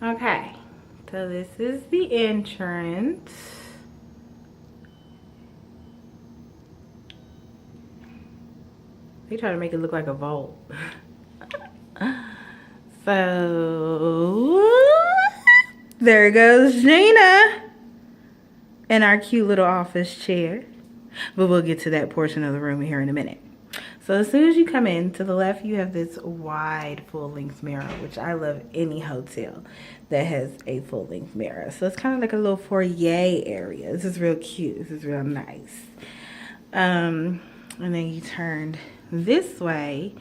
Okay, so this is the entrance. They try to make it look like a vault. So there goes Gina in our cute little office chair. But we'll get to that portion of the room here in a minute. So as soon as you come in, to the left you have this wide full-length mirror, which I love any hotel that has a full-length mirror. So it's kind of like a little foyer area. This is real cute. This is real nice. And then you turn this way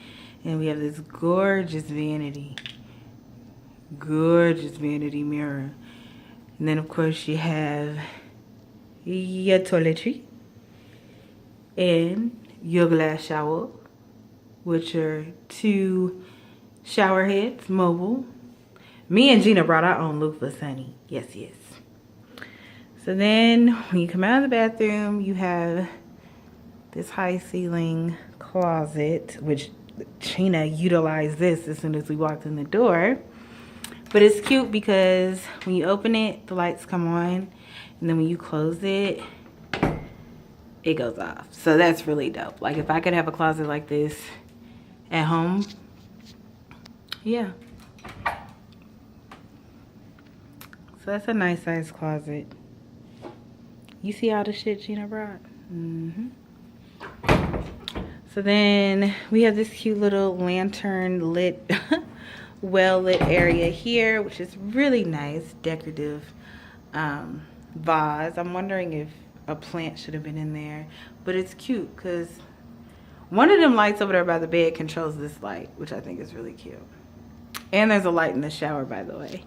and we have this gorgeous vanity mirror. And then of course you have your toiletry and your glass shower, which are 2 shower heads, mobile. Me and Gina brought our own loofahs, honey. Yes. So then when you come out of the bathroom, you have this high ceiling closet, which Gina utilized this as soon as we walked in the door. But it's cute because when you open it, the lights come on, and then when you close it, it goes off. So that's really dope. Like if I could have a closet like this at home, yeah. So that's a nice size closet. You see all the shit Gina brought? So then we have this cute little lantern lit, well lit area here, which is really nice, decorative vase. I'm wondering if a plant should have been in there, but it's cute because one of them lights over there by the bed controls this light, which I think is really cute. And there's a light in the shower, by the way.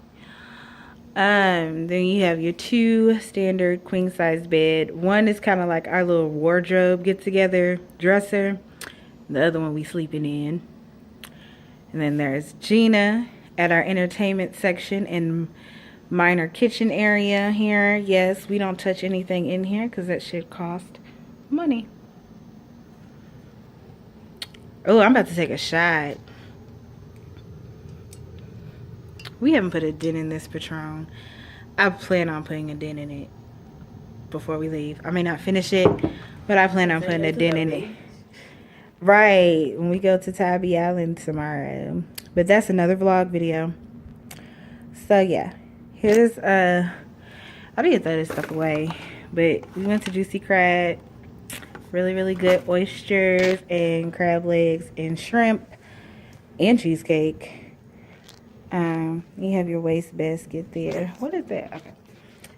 Then you have your 2 standard queen size bed. One is kind of like our little wardrobe get together dresser. The other one we sleeping in. And then there's Gina at our entertainment section and minor kitchen area here. Yes, we don't touch anything in here because that shit cost money. Oh, I'm about to take a shot. We haven't put a dent in this Patron. I plan on putting a dent in it before we leave. I may not finish it, but I plan on putting a dent in it. Right, when we go to Tybee Island tomorrow. But that's another vlog video. So yeah, here's I need to throw this stuff away. But we went to Juicy Crab. Really good oysters and crab legs and shrimp and cheesecake. You have your waste basket there. What is that? Okay.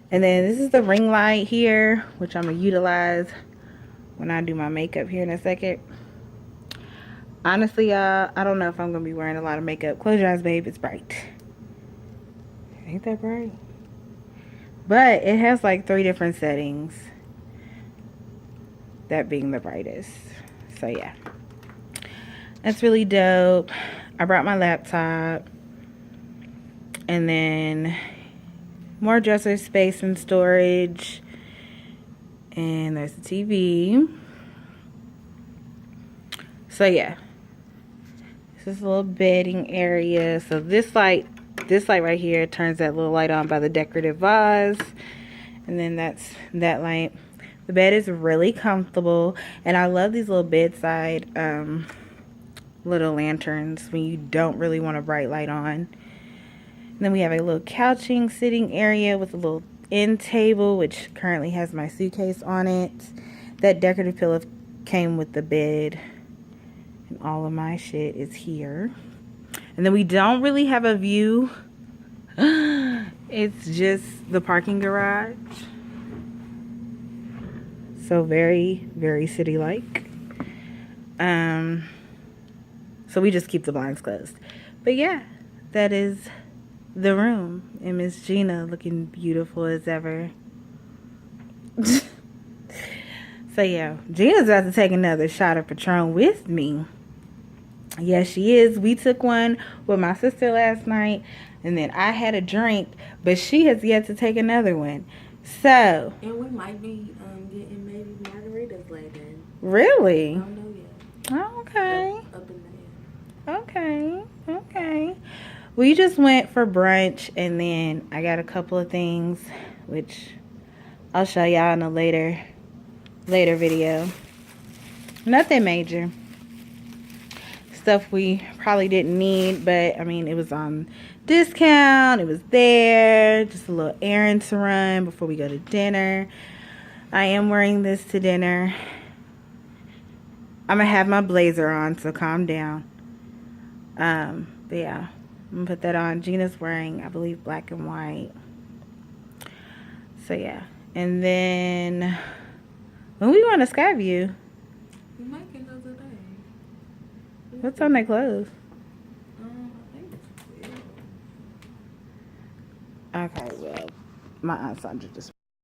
And then this is the ring light here, which I'm gonna utilize when I do my makeup here in a second. Honestly, y'all, I don't know if I'm gonna be wearing a lot of makeup. Close your eyes, babe. It's bright. Ain't that bright? But it has like 3 different settings. That being the brightest. So yeah, that's really dope. I brought my laptop. And then more dresser space and storage. And there's the TV. So yeah, this is a little bedding area. So this light right here turns that little light on by the decorative vase. And then that's that light. The bed is really comfortable. And I love these little bedside little lanterns when you don't really want a bright light on. And then we have a little couching sitting area with a little end table, which currently has my suitcase on it. That decorative pillow came with the bed. And all of my shit is here. And then we don't really have a view. It's just the parking garage. So very city-like. So we just keep the blinds closed. But yeah, that is the room. And Miss Gina looking beautiful as ever. So yeah, Gina's about to take another shot of Patron with me. Yes, she is. We took one with my sister last night, and then I had a drink, but she has yet to take another one. So. And we might be getting maybe margaritas later. Really? I don't know yet. Oh, okay. Up in there. Okay. We just went for brunch, and then I got a couple of things, which I'll show y'all in a later video. Nothing major. Stuff we probably didn't need, but I mean, it was on discount. It was there. Just a little errand to run before we go to dinner. I am wearing this to dinner. I'm gonna have my blazer on, so calm down. But yeah, I'm gonna put that on. Gina's wearing, I believe, black and white. So yeah, and then when we going to Skyview, We might get another day. what's on their clothes? I think it's 12. Okay, well, my Aunt Sandra just